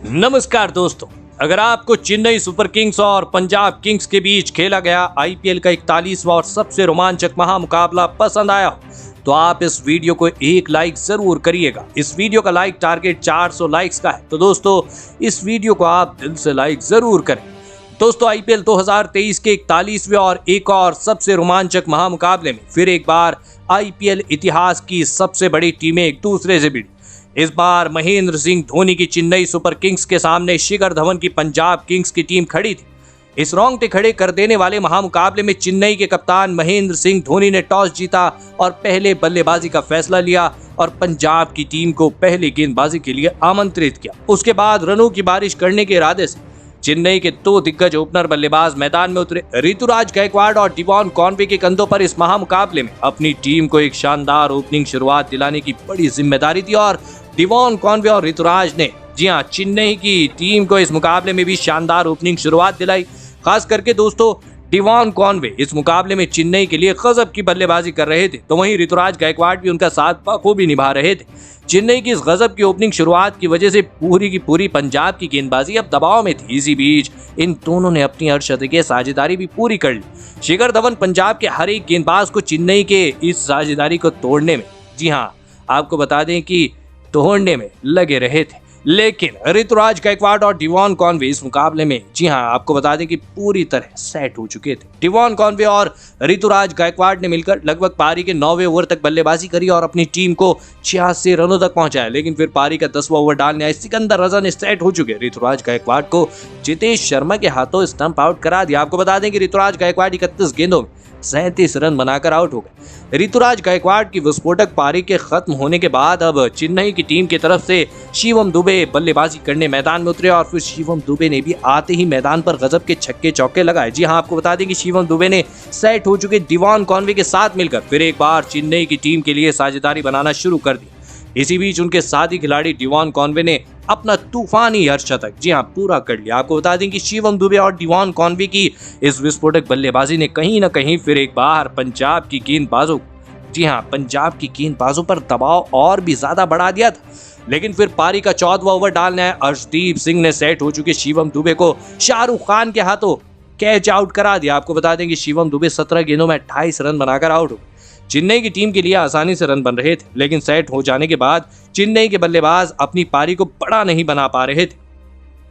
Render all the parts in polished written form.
नमस्कार दोस्तों, अगर आपको चेन्नई सुपर किंग्स और पंजाब किंग्स के बीच खेला गया आईपीएल का 41वां और सबसे रोमांचक महामुकाबला पसंद आया हो तो आप इस वीडियो को एक लाइक जरूर करिएगा। इस वीडियो का लाइक टारगेट 400 लाइक्स का है, तो दोस्तों इस वीडियो को आप दिल से लाइक जरूर करें। दोस्तों आईपीएल 2023 के 41वें और एक और सबसे रोमांचक महामुकाबले में फिर एक बार आईपीएल इतिहास की सबसे बड़ी टीमें एक दूसरे से भिड़ी। इस बार महेंद्र सिंह धोनी की चेन्नई सुपर किंग्स के सामने शिखर धवन की पंजाब किंग्स की टीम खड़ी थी। इस रोंगटे खड़े कर देने वाले महामुकाबले में चेन्नई के कप्तान महेंद्र सिंह धोनी ने टॉस जीता और पहले बल्लेबाजी का फैसला लिया और पंजाब की टीम को पहले गेंदबाजी के लिए आमंत्रित किया। उसके बाद रनों की बारिश करने के इरादे से चेन्नई के दो दिग्गज ओपनर बल्लेबाज मैदान में उतरे। ऋतुराज गायकवाड़ और डिवॉन कॉनवे के कंधों पर इस महामुकाबले में अपनी टीम को एक शानदार ओपनिंग शुरुआत दिलाने की बड़ी जिम्मेदारी थी और डिवॉन कॉनवे और ऋतुराज ने चेन्नई की टीम को इस मुकाबले में भी शानदार ओपनिंग शुरुआत दिलाई। खास करके दोस्तों डिवॉन कॉनवे इस मुकाबले में चेन्नई के लिए गजब की बल्लेबाजी कर रहे थे, तो वहीं ऋतुराज गायकवाड़ भी उनका साथ बखूबी निभा रहे थे। चेन्नई की इस गजब की ओपनिंग शुरुआत की वजह से पूरी की पूरी पंजाब की गेंदबाजी अब दबाव में थी। इसी बीच इन दोनों ने अपनी अर्धशतकीय साझेदारी भी पूरी कर ली। शिखर धवन पंजाब के हर एक गेंदबाज को चेन्नई के इस साझेदारी को तोड़ने में आपको बता दें कि तोड़ने में लगे रहे थे, लेकिन ऋतुराज गायकवाड़ और डिवॉन कॉनवे इस मुकाबले में आपको बता दें कि पूरी तरह सेट हो चुके थे। डिवॉन कॉनवे और ऋतुराज गायकवाड़ ने मिलकर लगभग पारी के 9वें ओवर तक बल्लेबाजी करी और अपनी टीम को 86 रनों तक पहुंचाया, लेकिन फिर पारी का 10वां ओवर डालने आए सिकंदर रजा ने सेट हो चुके ऋतुराज गायकवाड़ को जितेश शर्मा के हाथों स्टंप आउट करा दिया। आपको बता दें कि ऋतुराज गायकवाड़ 31 गेंदों में 37 रन बनाकर आउट हो गए। ऋतुराज गायकवाड़ की विस्फोटक पारी के खत्म होने के बाद अब चेन्नई की टीम की तरफ से शिवम दुबे बल्लेबाजी करने मैदान में उतरे और फिर शिवम दुबे ने भी आते ही मैदान पर गजब के छक्के चौके लगाए। आपको बता दें कि शिवम दुबे ने सेट हो चुके डिवॉन कॉनवे के साथ मिलकर फिर एक बार चेन्नई की टीम के लिए साझेदारी बनाना शुरू कर दी। इसी बीच उनके साथी खिलाड़ी डिवॉन कॉनवे ने अपना तूफानी अर्धशतक पूरा कर लिया। आपको बता दें कि शिवम दुबे और डिवॉन कॉनवे की इस विस्फोटक बल्लेबाजी ने कहीं ना कहीं फिर एक बार पंजाब की गेंदबाजों पर दबाव और भी ज्यादा बढ़ा दिया था। लेकिन फिर पारी का 14वां ओवर डालने आए अर्शदीप सिंह ने सेट हो चुके शिवम दुबे को शाहरुख खान के हाथों कैच आउट करा दिया। आपको बता दें कि शिवम दुबे 17 गेंदों में 28 रन बनाकर आउट हो। चेन्नई की टीम के लिए आसानी से रन बन रहे थे, लेकिन सेट हो जाने के बाद चेन्नई के बल्लेबाज अपनी पारी को बड़ा नहीं बना पा रहे थे,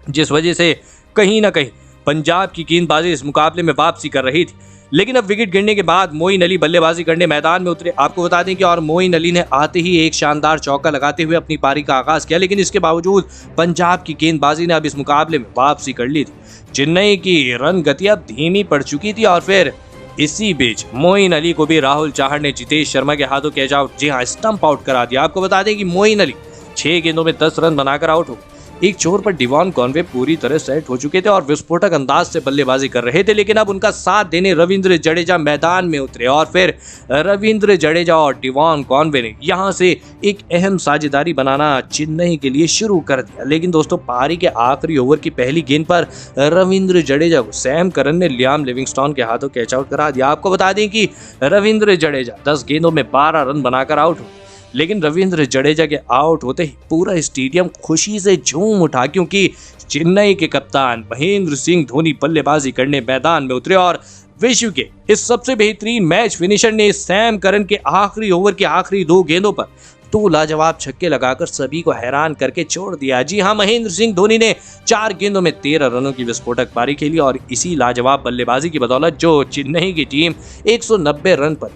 जिस वजह से कहीं ना कहीं पंजाब की गेंदबाजी इस मुकाबले में वापसी कर रही थी। लेकिन अब विकेट गिरने के बाद मोइन अली बल्लेबाजी करने मैदान में उतरे। आपको बता दें कि और मोइन अली ने आते ही एक शानदार चौका लगाते हुए अपनी पारी का आगाज किया, लेकिन इसके बावजूद पंजाब की गेंदबाजी ने अब इस मुकाबले में वापसी कर ली थी। चेन्नई की रन गति अब धीमी पड़ चुकी थी और फिर इसी बीच मोइन अली को भी राहुल चाहर ने जितेश शर्मा के हाथों कैच आउट स्टंप आउट करा दिया। आपको बता दें कि मोइन अली 6 गेंदों में 10 रन बनाकर आउट हो। एक छोर पर डिवॉन कॉनवे पूरी तरह सेट हो चुके थे और विस्फोटक अंदाज से बल्लेबाजी कर रहे थे, लेकिन अब उनका साथ देने रविंद्र जडेजा मैदान में उतरे और फिर रविंद्र जडेजा और डिवॉन कॉनवे ने यहां से एक अहम साझेदारी बनाना चेन्नई के लिए शुरू कर दिया। लेकिन दोस्तों पारी के आखिरी ओवर की पहली गेंद पर रविंद्र जडेजा को सैम करन ने लियाम लिविंगस्टन के हाथों कैच आउट करा दिया। आपको बता दें कि रविंद्र जडेजा 10 गेंदों में 12 रन बनाकर आउट हो, लेकिन रविंद्र जडेजा के आउट होते ही पूरा स्टेडियम खुशी से झूम उठा, क्योंकि चेन्नई के कप्तान महेंद्र सिंह धोनी बल्लेबाजी करने मैदान में उतरे और विश्व के इस सबसे बेहतरीन मैच फिनिशर ने सैम करन के आखिरी ओवर के आखिरी 2 गेंदों पर 2 लाजवाब छक्के लगाकर सभी को हैरान करके छोड़ दिया। महेंद्र सिंह धोनी ने 4 गेंदों में 13 रनों की विस्फोटक पारी खेली और इसी लाजवाब बल्लेबाजी की बदौलत जो चेन्नई की टीम 190 रन पर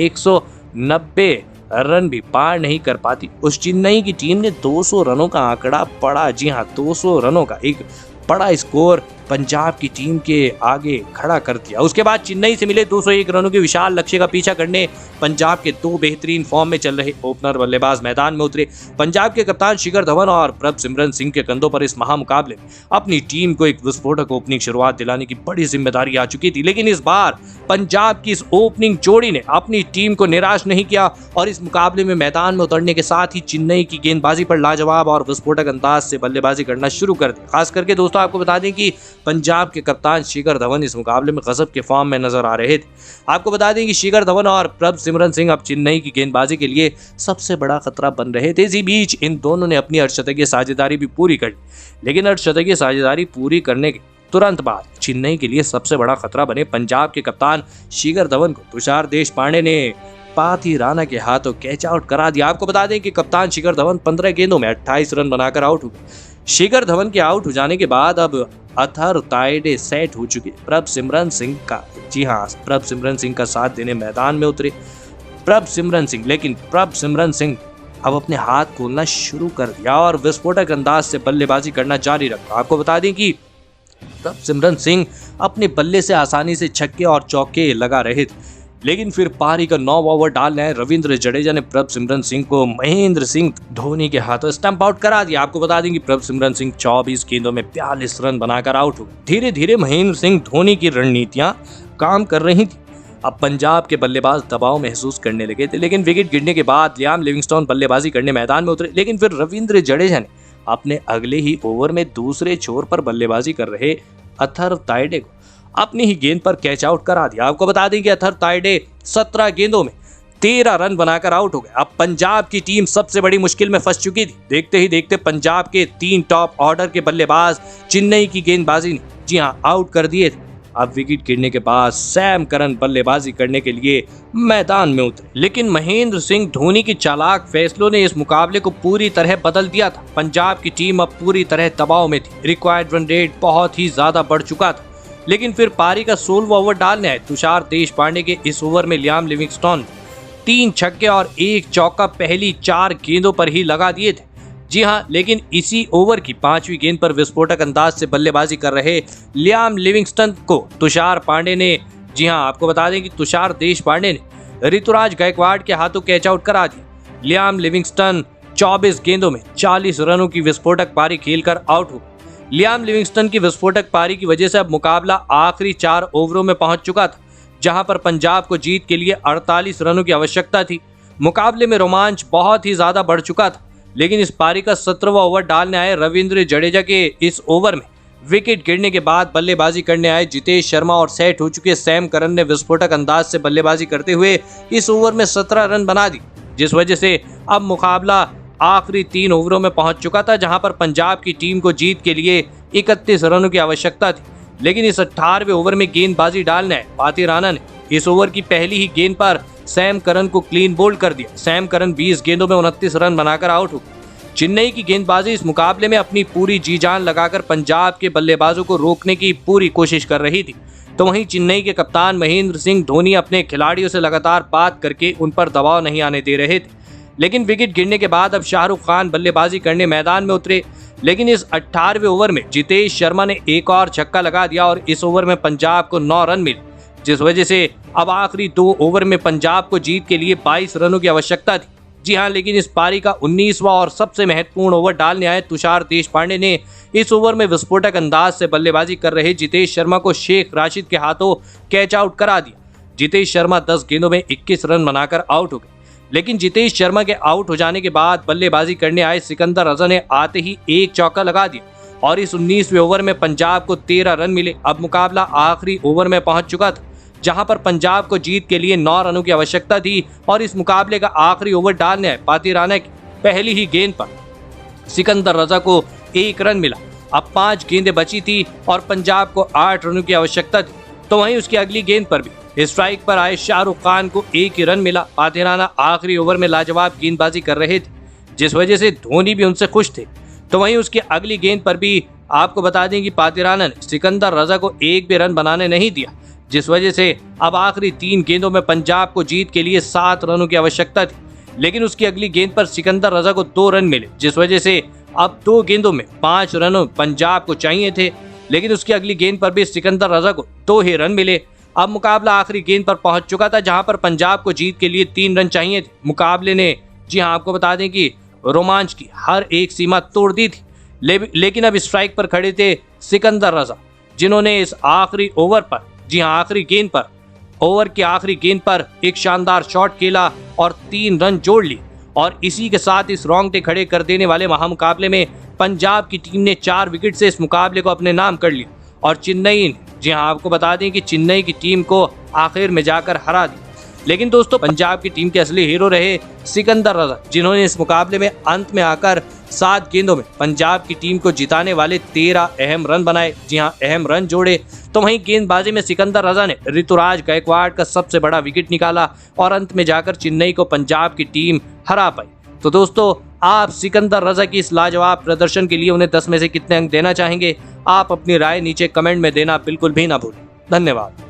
190 रन भी पार नहीं कर पाती, उस चेन्नई की टीम ने 200 रनों का आंकड़ा पड़ा 200 रनों का एक बड़ा स्कोर पंजाब की टीम के आगे खड़ा कर दिया। उसके बाद चेन्नई से मिले 201 रनों के विशाल लक्ष्य का पीछा करने पंजाब के 2 बेहतरीन फॉर्म में चल रहे ओपनर बल्लेबाज मैदान में उतरे। पंजाब के कप्तान शिखर धवन और प्रभसिमरन सिंह के कंधों पर इस महामुकाबले में अपनी टीम को एक विस्फोटक ओपनिंग शुरुआत दिलाने की बड़ी जिम्मेदारी आ चुकी थी, लेकिन इस बार पंजाब की इस ओपनिंग जोड़ी ने अपनी टीम को निराश नहीं किया और इस मुकाबले में मैदान में उतरने के साथ ही चेन्नई की गेंदबाजी पर लाजवाब और विस्फोटक अंदाज से बल्लेबाजी करना शुरू कर दी। खास करके दोस्तों आपको बता दें कि पंजाब के कप्तान शिखर धवन इस मुकाबले में गजब के फॉर्म में नजर आ रहे थे। आपको बता दें कि शिखर धवन और प्रभसिमरन सिंह अब चेन्नई की गेंदबाजी के लिए सबसे बड़ा खतरा बन रहे थे। इसी बीच इन दोनों ने अपनी अर्धशतकीय साझेदारी भी पूरी कर ली, लेकिन अर्धशतकीय साझेदारी पूरी करने के तुरंत बाद चेन्नई के लिए सबसे बड़ा खतरा बने पंजाब के कप्तान शिखर धवन को तुषार देशपांडे ने पार्थी राणा के हाथों कैच आउट करा दिया। आपको बता दें कि कप्तान शिखर धवन 15 गेंदों में 28 रन बनाकर आउट हो गए। शिखर धवन के आउट हो जाने के बाद अब अथर ताइडे सेट हो चुके प्रभसिमरन सिंह का, जी हाँ, प्रभसिमरन सिंह का साथ देने मैदान में उतरे प्रभसिमरन सिंह, लेकिन प्रभसिमरन सिंह अब अपने हाथ खोलना शुरू कर दिया और विस्फोटक अंदाज से बल्लेबाजी करना जारी रखा। आपको बता दें कि प्रभसिमरन सिंह अपने बल्ले से आसानी से छक्के और चौके लगा रहे थे, लेकिन फिर पारी का 9 ओवर डालने आए रविंद्र जडेजा ने प्रभसिमरन सिंह को महेंद्र सिंह धोनी के हाथों स्टंप आउट करा दिया। आपको बता दें कि प्रभसिमरन सिंह 24 गेंदों में 42 रन बनाकर आउट हो गए। धीरे धीरे महेंद्र सिंह धोनी की रणनीतियां काम कर रही थी। अब पंजाब के बल्लेबाज दबाव महसूस करने लगे थे, लेकिन विकेट गिरने के बाद लियाम लिविंगस्टोन बल्लेबाजी करने मैदान में उतरे, लेकिन फिर रविंद्र जडेजा ने अपने अगले ही ओवर में दूसरे छोर पर बल्लेबाजी कर रहे अथर ताइडे को अपनी ही गेंद पर कैच आउट करा दिया। आपको बता दें कि अथर ताइडे 17 गेंदों में 13 रन बनाकर आउट हो गए। अब पंजाब की टीम सबसे बड़ी मुश्किल में फंस चुकी थी। देखते ही देखते पंजाब के 3 टॉप ऑर्डर के बल्लेबाज चेन्नई की गेंदबाजी ने, जी हाँ, आउट कर दिए थे। अब विकेट गिरने के बाद सैम करन बल्लेबाजी करने के लिए मैदान में उतरे, लेकिन महेंद्र सिंह धोनी के चालाक फैसलों ने इस मुकाबले को पूरी तरह बदल दिया था। पंजाब की टीम अब पूरी तरह दबाव में थी। रिक्वायर्ड रन रेट बहुत ही ज्यादा बढ़ चुका था, लेकिन फिर पारी का 16वां ओवर डालने आए तुषार देशपांडे के इस ओवर में लियाम लिविंगस्टोन 3 छक्के और 1 चौका पहली 4 गेंदों पर ही लगा दिए थे। जी हाँ, लेकिन इसी ओवर की 5वीं गेंद पर विस्फोटक अंदाज से बल्लेबाजी कर रहे लियाम लिविंगस्टन को तुषार पांडे ने, जी हाँ, आपको बता दें कि तुषार देशपांडे ने ऋतुराज गायकवाड़ के हाथों कैच आउट करा दिया। लियाम लिविंगस्टन 24 गेंदों में 40 रनों की विस्फोटक पारी खेलकर आउट हो। लियाम लिविंगस्टन की विस्फोटक पारी की वजह से अब मुकाबला आखिरी 4 ओवरों में पहुंच चुका था, जहां पर पंजाब को जीत के लिए 48 रनों की आवश्यकता थी। मुकाबले में रोमांच बहुत ही ज्यादा बढ़ चुका था, लेकिन इस पारी का 17वां ओवर डालने आए रविंद्र जडेजा के इस ओवर में विकेट गिरने के बाद बल्लेबाजी करने आए जितेश शर्मा और सेट हो चुके सैम करन ने विस्फोटक अंदाज से बल्लेबाजी करते हुए इस ओवर में 17 रन बना दी, जिस वजह से अब मुकाबला आखिरी 3 ओवरों में पहुंच चुका था, जहां पर पंजाब की टीम को जीत के लिए 31 रनों की आवश्यकता थी। लेकिन इस 18वें ओवर में गेंदबाजी डालने आए पार्थी राणा ने इस ओवर की पहली ही गेंद पर सैम करन को क्लीन बोल्ड कर दिया। सैम करन 20 गेंदों में 29 रन बनाकर आउट हो गए। चेन्नई की गेंदबाजी इस मुकाबले में अपनी पूरी जी जान लगाकर पंजाब के बल्लेबाजों को रोकने की पूरी कोशिश कर रही थी, तो वहीं चेन्नई के कप्तान महेंद्र सिंह धोनी अपने खिलाड़ियों से लगातार बात करके उन पर दबाव नहीं आने दे रहे थे। लेकिन विकेट गिरने के बाद अब शाहरुख खान बल्लेबाजी करने मैदान में उतरे, लेकिन इस 18वें ओवर में जितेश शर्मा ने एक और छक्का लगा दिया और इस ओवर में पंजाब को 9 रन मिले, जिस वजह से अब आखिरी 2 ओवर में पंजाब को जीत के लिए 22 रनों की आवश्यकता थी। जी हाँ, लेकिन इस पारी का 19वां और सबसे महत्वपूर्ण ओवर डालने आए तुषार देशपांडे ने इस ओवर में विस्फोटक अंदाज से बल्लेबाजी कर रहे जितेश शर्मा को शेख राशिद के हाथों कैच आउट करा दिया। जितेश शर्मा 10 गेंदों में 21 रन बनाकर आउट हो गए, लेकिन जितेश शर्मा के आउट हो जाने के बाद बल्लेबाजी करने आए सिकंदर रजा ने आते ही 1 चौका लगा दिया और इस 19वें ओवर में पंजाब को 13 रन मिले। अब मुकाबला आखिरी ओवर में पहुंच चुका था, जहां पर पंजाब को जीत के लिए 9 रनों की आवश्यकता थी और इस मुकाबले का आखिरी ओवर डालने आए पार्थी राणा की पहली ही गेंद पर सिकंदर रजा को 1 रन मिला। अब 5 गेंदें बची थी और पंजाब को 8 रनों की आवश्यकता थी, तो वहीं उसकी अगली गेंद पर भी स्ट्राइक पर आए शाहरुख खान को 1 ही रन मिला। पार्थी राणा आखिरी ओवर में लाजवाब गेंदबाजी कर रहे थे, जिस वजह से धोनी भी उनसे खुश थे। तो वहीं उसकी अगली गेंद पर भी आपको बता दें कि पार्थी राणा ने सिकंदर रजा को 1 भी रन बनाने नहीं दिया, जिस वजह से अब आखिरी 3 गेंदों में पंजाब को जीत के लिए 7 रनों की आवश्यकता थी। लेकिन उसकी अगली गेंद पर सिकंदर रजा को 2 रन मिले, जिस वजह से अब 2 गेंदों में 5 रन पंजाब को चाहिए थे। लेकिन उसकी अगली गेंद पर भी सिकंदर रजा को 2 ही रन मिले। अब मुकाबला आखिरी गेंद पर पहुंच चुका था, जहां पर पंजाब को जीत के लिए 3 रन चाहिए थे। मुकाबले ने, जी हां, आपको बता दें कि रोमांच की हर एक सीमा तोड़ दी थी। लेकिन अब स्ट्राइक पर खड़े थे सिकंदर रजा, जिन्होंने इस आखिरी ओवर पर, जी हां, आखिरी गेंद पर, ओवर की आखिरी गेंद पर एक शानदार शॉट खेला और 3 रन जोड़ लिए। और इसी के साथ इस रोंगटे खड़े कर देने वाले महामुकाबले में पंजाब की टीम ने 4 विकेट से इस मुकाबले को अपने नाम कर लिया और चेन्नई ने, जी हाँ आपको बता दें कि चेन्नई की टीम को आखिर में जाकर हरा दिया। लेकिन दोस्तों पंजाब की टीम के असली हीरो रहे सिकंदर रजा, जिन्होंने इस मुकाबले में अंत में आकर 7 गेंदों में पंजाब की टीम को जिताने वाले 13 अहम रन बनाए। जी हाँ अहम रन जोड़े। तो वहीं गेंदबाजी में सिकंदर रजा ने ऋतुराज गायकवाड़ का सबसे बड़ा विकेट निकाला और अंत में जाकर चेन्नई को पंजाब की टीम हरा पाई। तो दोस्तों आप सिकंदर रजा की इस लाजवाब प्रदर्शन के लिए उन्हें 10 में से कितने अंक देना चाहेंगे? आप अपनी राय नीचे कमेंट में देना बिल्कुल भी ना भूलें। धन्यवाद।